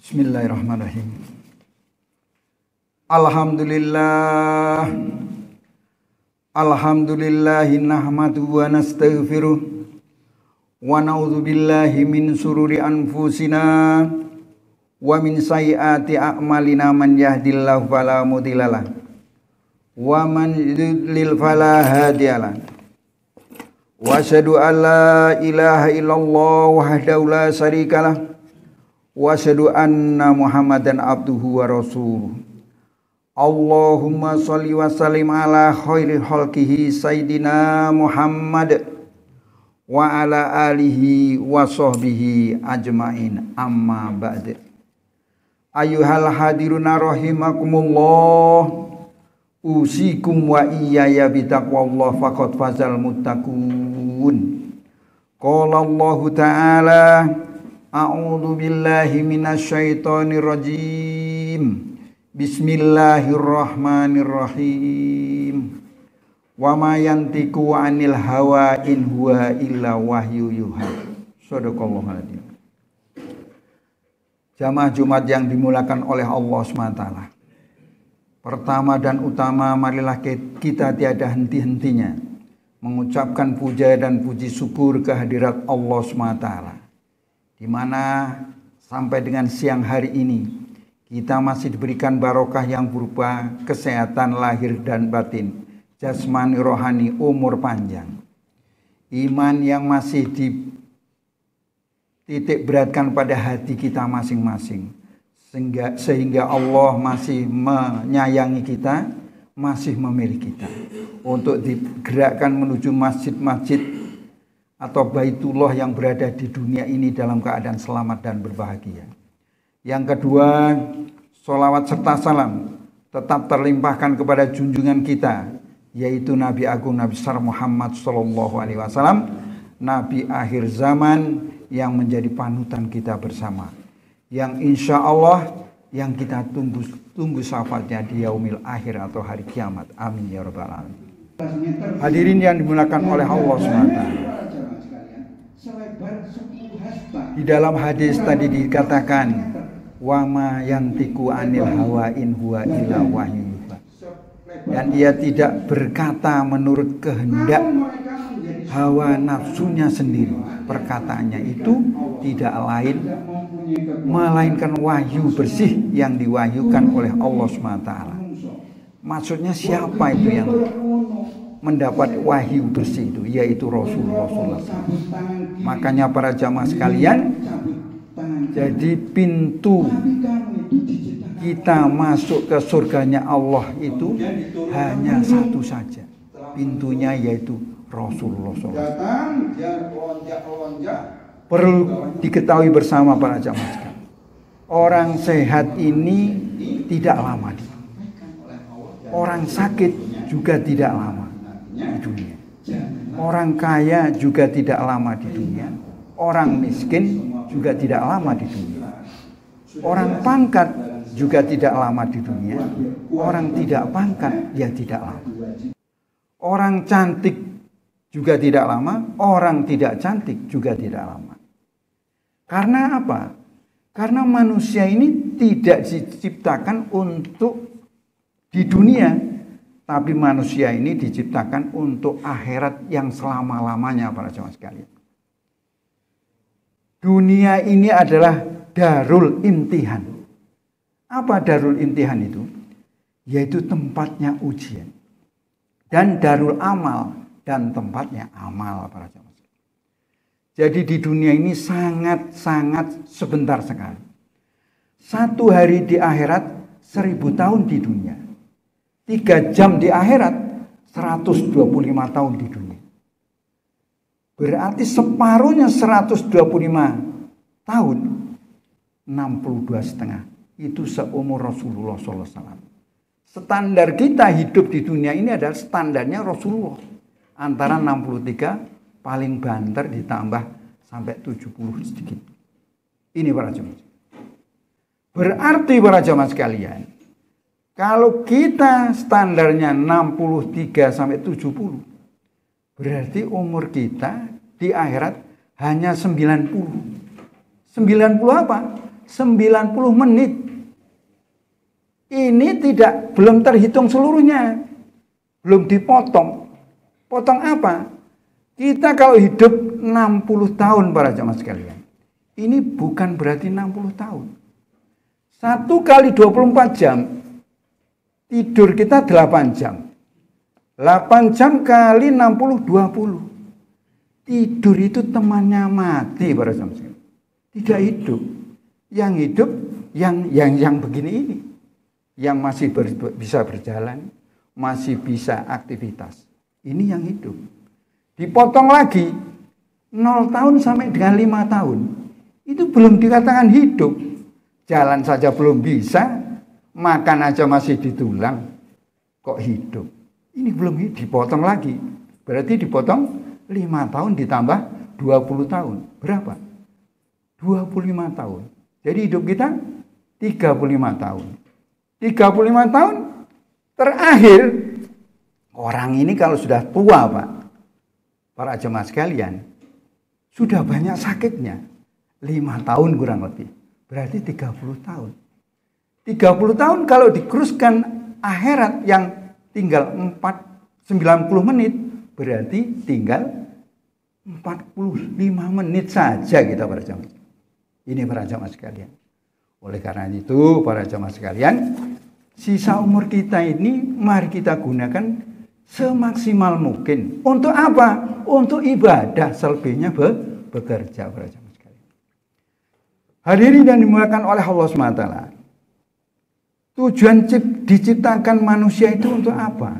Bismillahirrahmanirrahim. Alhamdulillah. Alhamdulillahi nahmaduhu wa nastaghfiruh wa na'udzu billahi min sururi anfusina wa min sayyiati a'malina. Man yahdihillahu fala mudhillalah wa man yudlil fala hadiyalah. Wa asyhadu an la ilaha illallah wahdahu la syarikalah wa asyhadu anna Muhammadan abduhu wa rasuluh. Allahumma sholli wa sallim ala khairi khalqihi sayyidina Muhammad wa ala alihi wa sahbihi ajmain, amma ba'd. Ayyuhal hadiruna rahimakumullah, usikum wa iyaya bitaqwallah faqad fazal muttaqun. Qala Allah ta'ala, a'udzu billahi minasyaitonir rajim. Bismillahirrahmanirrahim. Wa ma yantiqu 'anil hawa in huwa illa wahyu yuha. Shadaqallahul adzim. Jamaah Jumat yang dimulakan oleh Allah SWT. Pertama dan utama, marilah kita tiada henti-hentinya mengucapkan puja dan puji syukur kehadirat Allah SWT, di mana sampai dengan siang hari ini kita masih diberikan barokah yang berupa kesehatan lahir dan batin, jasmani rohani, umur panjang, iman yang masih dititik beratkan pada hati kita masing-masing, sehingga Allah masih menyayangi kita, masih memilih kita untuk digerakkan menuju masjid-masjid atau Baitullah yang berada di dunia ini dalam keadaan selamat dan berbahagia. Yang kedua, sholawat serta salam tetap terlimpahkan kepada junjungan kita, yaitu Nabi Agung Nabi besar Muhammad Sallallahu Alaihi Wasallam, Nabi akhir zaman yang menjadi panutan kita bersama, yang insya Allah yang kita tunggu syafaatnya di yaumil akhir atau hari kiamat. Amin ya rabbal alamin. Hadirin yang dimuliakan oleh Allah SWT. Di dalam hadis tadi dikatakan, wa ma yantiqu 'anil hawa in huwa illa wahyu yuha. Dan ia tidak berkata menurut kehendak hawa nafsunya sendiri. Perkataannya itu tidak lain melainkan wahyu bersih yang diwahyukan oleh Allah SWT. Maksudnya siapa itu yang mendapat wahyu bersih itu? Yaitu Rasulullah SAW. Makanya para jamaah sekalian, jadi pintu kita masuk ke surganya Allah itu hanya satu saja. Pintunya yaitu Rasulullah SAW. Perlu diketahui bersama para jamaah sekalian, orang sehat ini tidak lama di dunia. Orang sakit juga tidak lama di dunia. Orang kaya juga tidak lama di dunia. Orang miskin juga tidak lama di dunia. Orang pangkat juga tidak lama di dunia. Orang tidak pangkat ya tidak lama. Orang cantik juga tidak lama. Orang tidak cantik juga tidak lama. Karena apa? Karena manusia ini tidak diciptakan untuk di dunia, tapi manusia ini diciptakan untuk akhirat yang selama-lamanya para jemaah sekalian. Dunia ini adalah darul imtihan. Apa darul imtihan itu? Yaitu tempatnya ujian. Dan darul amal, dan tempatnya amal para jemaah. Jadi di dunia ini sangat-sangat sebentar sekali. 1 hari di akhirat 1000 tahun di dunia. 3 jam di akhirat 125 tahun di dunia. Berarti separuhnya 125 tahun, 62,5. Itu seumur Rasulullah SAW. Standar kita hidup di dunia ini adalah standarnya Rasulullah. Antara 63 paling banter ditambah sampai 70 sedikit. Ini para jemaah. Berarti para jemaah sekalian, kalau kita standarnya 63 sampai 70, berarti umur kita di akhirat hanya 90. 90 apa? 90 menit. Ini belum terhitung seluruhnya. Belum dipotong. Potong apa? Kita kalau hidup 60 tahun para jamaah sekalian. Ini bukan berarti 60 tahun. 1 kali 24 jam. Tidur kita 8 jam. 8 jam kali 60, 20. Tidur itu temannya mati para jamaah sekalian. Tidak hidup. Yang hidup yang begini ini. Yang masih bisa berjalan, masih bisa aktivitas. Ini yang hidup. Dipotong lagi 0 tahun sampai dengan 5 tahun. Itu belum dikatakan hidup. Jalan saja belum bisa, makan aja masih ditulang. Kok hidup? Ini belum hidup, dipotong lagi. Berarti dipotong 5 tahun ditambah 20 tahun. Berapa? 25 tahun. Jadi hidup kita 35 tahun. 35 tahun terakhir, orang ini kalau sudah tua Pak, para jemaah sekalian, sudah banyak sakitnya. 5 tahun kurang lebih. Berarti 30 tahun. 30 tahun kalau dikuruskan akhirat yang tinggal 90 menit, berarti tinggal 45 menit saja kita para jemaah. Ini para jemaah sekalian. Oleh karena itu para jemaah sekalian, sisa umur kita ini mari kita gunakan semaksimal mungkin. Untuk apa? Untuk ibadah, selebihnya bekerja para jemaah sekalian. Hadirin yang dimuliakan oleh Allah SWT. Tujuan diciptakan manusia itu untuk apa?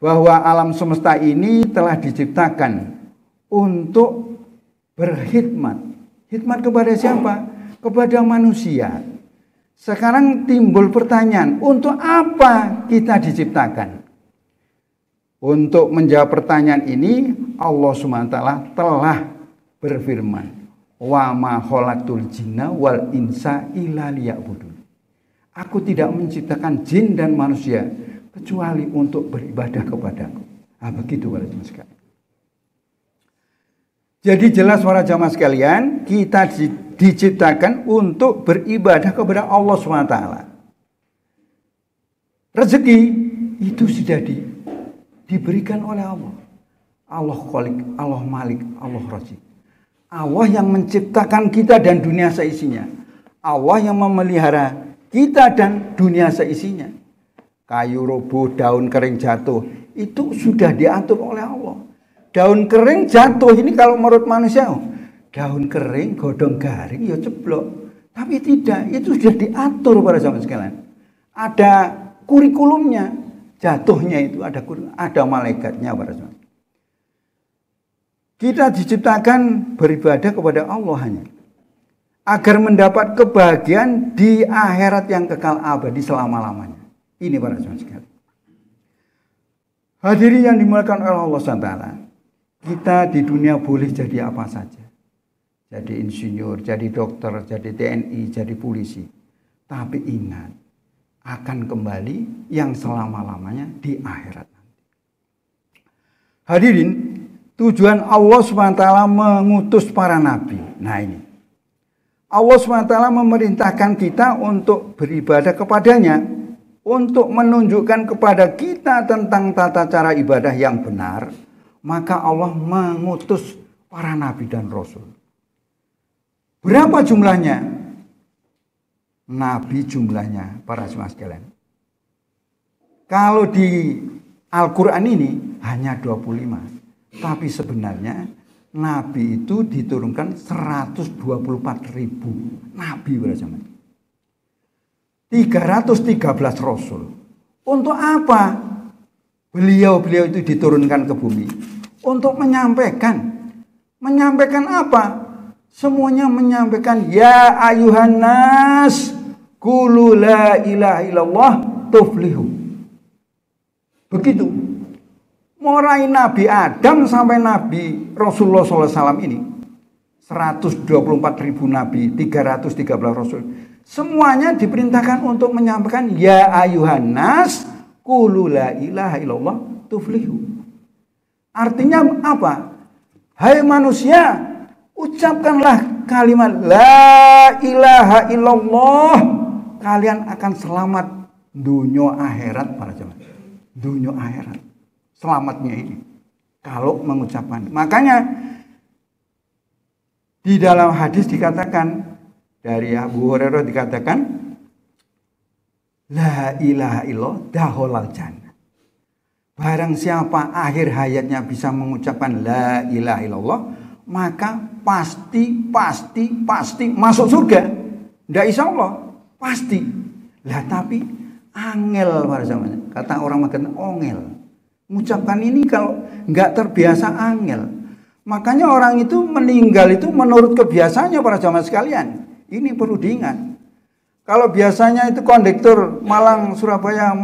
Bahwa alam semesta ini telah diciptakan untuk berkhidmat. Khidmat kepada siapa? Kepada manusia. Sekarang timbul pertanyaan, untuk apa kita diciptakan? Untuk menjawab pertanyaan ini, Allah SWT telah berfirman, wa ma khalaqtul jinna wal insa illa liya'budun. Aku tidak menciptakan jin dan manusia kecuali untuk beribadah kepadaku. Nah, begitu para jemaah sekalian. Jadi jelas para jamaah sekalian, kita diciptakan untuk beribadah kepada Allah SWT. Rezeki itu sudah diberikan oleh Allah. Allah Khalik, Allah Malik, Allah Razik. Allah yang menciptakan kita dan dunia seisinya. Allah yang memelihara kita dan dunia seisinya. Kayu roboh, daun kering jatuh, itu sudah diatur oleh Allah. Daun kering jatuh ini kalau menurut manusia, daun kering, godong garing, ya ceblok. Tapi tidak, itu sudah diatur para jamaah sekalian. Ada kurikulumnya, jatuhnya itu ada malaikatnya para jamaah. Kita diciptakan beribadah kepada Allah hanya agar mendapat kebahagiaan di akhirat yang kekal abadi selama-lamanya. Ini para jamaah sekalian. Hadirin yang dimuliakan oleh Allah SWT. Kita di dunia boleh jadi apa saja. Jadi insinyur, jadi dokter, jadi TNI, jadi polisi. Tapi ingat, akan kembali yang selama-lamanya di akhirat nanti. Hadirin, tujuan Allah SWT mengutus para nabi. Nah ini. Allah SWT memerintahkan kita untuk beribadah kepadanya. Untuk menunjukkan kepada kita tentang tata cara ibadah yang benar. Maka Allah mengutus para nabi dan rasul. Berapa jumlahnya? Nabi jumlahnya para jemaah sekalian. Kalau di Al-Quran ini hanya 25. Tapi sebenarnya nabi itu diturunkan 124.000 nabi para jemaah. 313 rasul. Untuk apa? Beliau itu diturunkan ke bumi untuk menyampaikan. Menyampaikan apa? Semuanya menyampaikan ya ayuhan nas qulu la ilaha illallah tuflihu. Begitu. Mulai Nabi Adam sampai Nabi Rasulullah SAW ini 124.000 nabi, 313 rasul. Semuanya diperintahkan untuk menyampaikan ya ayuhan nas qulu la ilaha illallah tuflihu. Artinya apa? Hai manusia, ucapkanlah kalimat la ilaha illallah, kalian akan selamat dunia akhirat para jemaah. Dunia akhirat. Selamatnya ini kalau mengucapkan. Makanya di dalam hadis dikatakan dari Abu Hurairah dikatakan la ilaha illallah dakhalal jannah. Barang siapa akhir hayatnya bisa mengucapkan la ilaha illallah, maka pasti masuk surga. Ndak insya Allah, pasti. Lah tapi angel para jamaah. Kata orang Magetan ongel. Mengucapkan ini kalau nggak terbiasa angel. Makanya orang itu meninggal itu menurut kebiasaannya para jamaah sekalian. Ini perlu diingat. Kalau biasanya itu kondektur Malang Surabaya,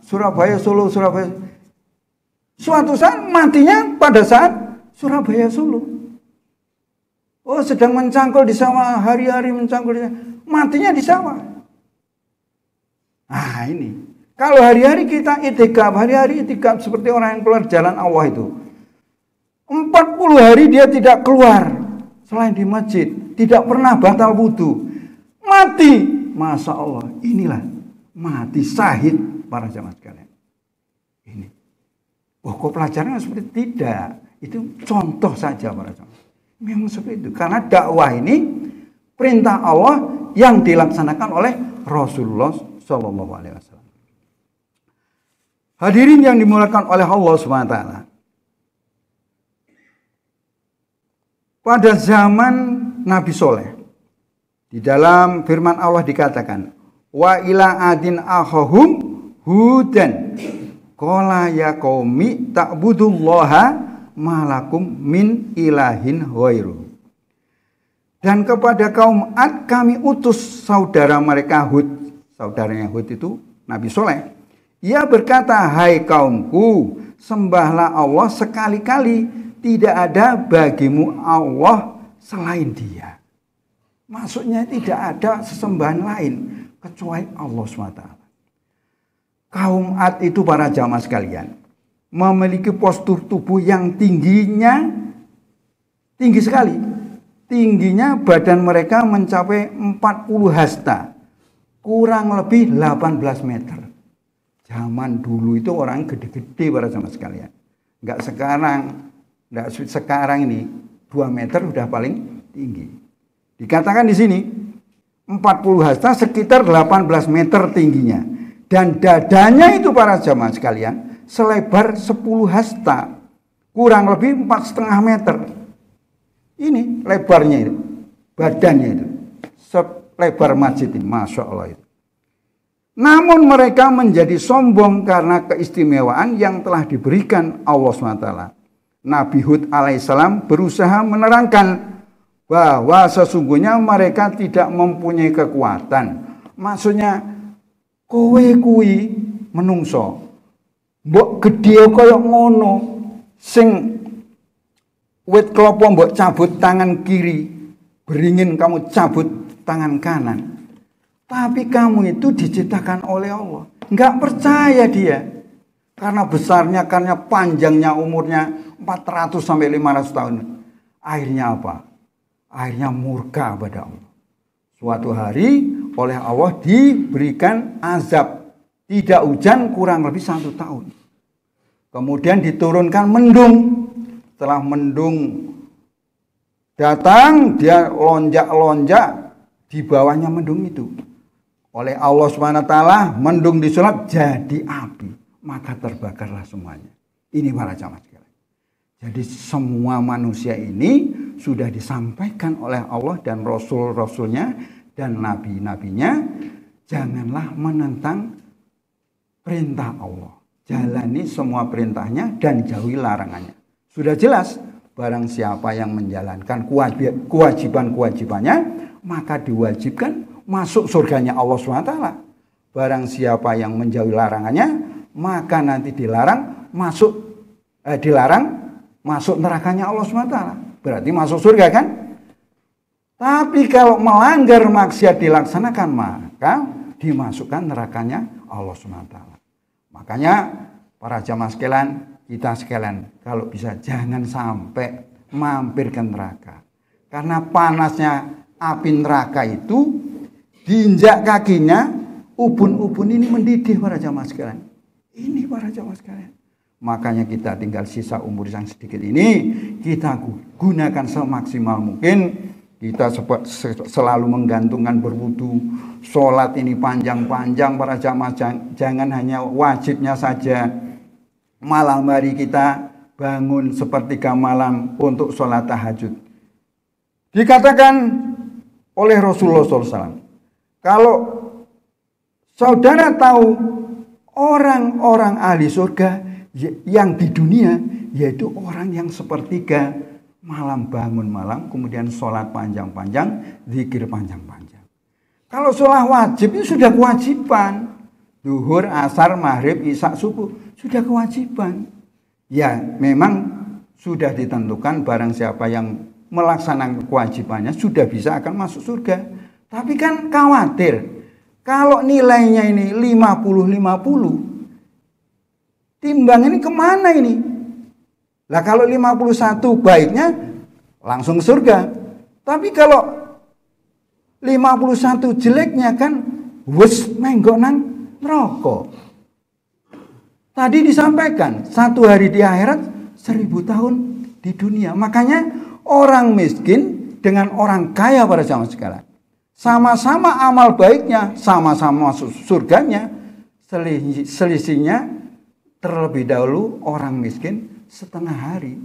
Surabaya Solo, Surabaya. Suatu saat matinya pada saat Surabaya Solo. Oh, sedang mencangkul di sawah, hari-hari mencangkul di sawah. Matinya di sawah. Ah, ini. Kalau hari-hari kita itikaf, hari-hari itikaf seperti orang yang keluar jalan Allah itu. 40 hari dia tidak keluar selain di masjid, tidak pernah batal wudu. Mati. Masya Allah, inilah mati syahid para jamaah sekalian. Ini. Oh, kok pelajarannya seperti tidak? Itu contoh saja para jamaah. Memang seperti itu. Karena dakwah ini perintah Allah yang dilaksanakan oleh Rasulullah Shallallahu Alaihi Wasallam. Hadirin yang dimuliakan oleh Allah Subhanahu Wa Taala. Pada zaman Nabi Soleh, di dalam firman Allah dikatakan, wa ila adin akhahum hudan, qala ya qaumi ta'budullaha malakum min ilahin ghairu. Dan kepada kaum Ad kami utus saudara mereka Hud. Saudaranya Hud itu Nabi Soleh. Ia berkata, hai kaumku, sembahlah Allah sekali-kali, tidak ada bagimu Allah selain Dia. Maksudnya tidak ada sesembahan lain kecuali Allah SWT. Kaum Ad itu para jamaah sekalian memiliki postur tubuh yang tinggi sekali. Tingginya badan mereka mencapai 40 hasta. Kurang lebih 18 meter. Zaman dulu itu orang gede-gede para jamaah sekalian. Enggak sekarang ini 2 meter udah paling tinggi. Dikatakan di sini 40 hasta sekitar 18 meter tingginya. Dan dadanya itu para jamaah sekalian selebar 10 hasta, kurang lebih 4,5 meter. Ini lebarnya itu, badannya itu, selebar masjid ini, Masya Allah itu. Namun mereka menjadi sombong karena keistimewaan yang telah diberikan Allah SWT. Nabi Hud alaihissalam berusaha menerangkan bahwa sesungguhnya mereka tidak mempunyai kekuatan. Maksudnya, kowe kui menungso. Mbok gede kaya ngono, sing wit klopo mbok cabut tangan kiri, beringin kamu cabut tangan kanan. Tapi kamu itu diciptakan oleh Allah. Enggak percaya dia. Karena besarnya, karena panjangnya umurnya 400 sampai 500 tahun. Akhirnya apa? Akhirnya murka pada Allah. Suatu hari oleh Allah diberikan azab. Tidak hujan kurang lebih 1 tahun. Kemudian diturunkan mendung. Setelah mendung datang, dia lonjak-lonjak di bawahnya mendung itu. Oleh Allah SWT, mendung disulap jadi api. Maka terbakarlah semuanya. Ini para jamaah sekalian. Jadi semua manusia ini sudah disampaikan oleh Allah dan Rasul-Rasulnya dan Nabi-Nabinya. Janganlah menentang perintah Allah. Jalani semua perintahnya dan jauhi larangannya. Sudah jelas, barang siapa yang menjalankan kewajiban-kewajibannya, maka diwajibkan masuk surganya Allah SWT. Barang siapa yang menjauhi larangannya, maka nanti dilarang masuk nerakanya Allah SWT. Berarti masuk surga kan? Tapi kalau melanggar maksiat dilaksanakan, maka dimasukkan nerakanya Allah SWT. Makanya para jamaah sekalian, kita sekalian kalau bisa jangan sampai mampir ke neraka. Karena panasnya api neraka itu diinjak kakinya, ubun-ubun ini mendidih para jamaah sekalian. Ini para jamaah sekalian. Makanya kita tinggal sisa umur yang sedikit ini, kita gunakan semaksimal mungkin. Kita selalu menggantungkan berwudu. Sholat ini panjang-panjang para jamaah. Jangan hanya wajibnya saja. Malam hari kita bangun sepertiga malam untuk sholat tahajud. Dikatakan oleh Rasulullah SAW, kalau saudara tahu orang-orang ahli surga yang di dunia, yaitu orang yang sepertiga malam bangun malam, kemudian sholat panjang-panjang, zikir panjang-panjang. Kalau sholat wajib itu sudah kewajiban. Duhur, asar, maghrib, isya, subuh sudah kewajiban. Ya memang sudah ditentukan barang siapa yang melaksanakan kewajibannya sudah bisa akan masuk surga. Tapi kan khawatir kalau nilainya ini 50-50, timbang ini kemana ini? Lah kalau 51 baiknya langsung surga. Tapi kalau 51 jeleknya kan wes menggok nang neraka. Tadi disampaikan 1 hari di akhirat 1000 tahun di dunia. Makanya orang miskin dengan orang kaya pada zaman sekarang sama-sama amal baiknya, sama-sama masuk surganya, selisihnya terlebih dahulu orang miskin setengah hari.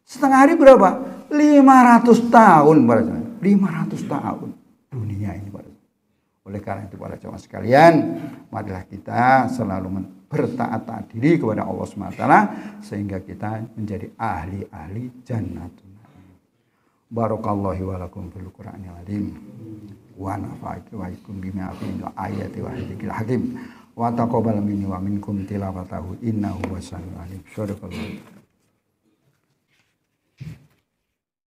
Setengah hari berapa? 500 tahun para jamaah. 500 tahun dunia ini para jamaah. Oleh karena itu para jamaah sekalian, marilah kita selalu bertaat diri kepada Allah SWT sehingga kita menjadi ahli-ahli jannatun na'im. Barakallahu wa lakum fil Qur'anil azim. Wa nafa'ani wa ikum bima fihi ayati wa dzikril hakim. Wa taqabbal minni wa minkum tilawatahu innahu was-sami'ul alim. Shadaqallahu.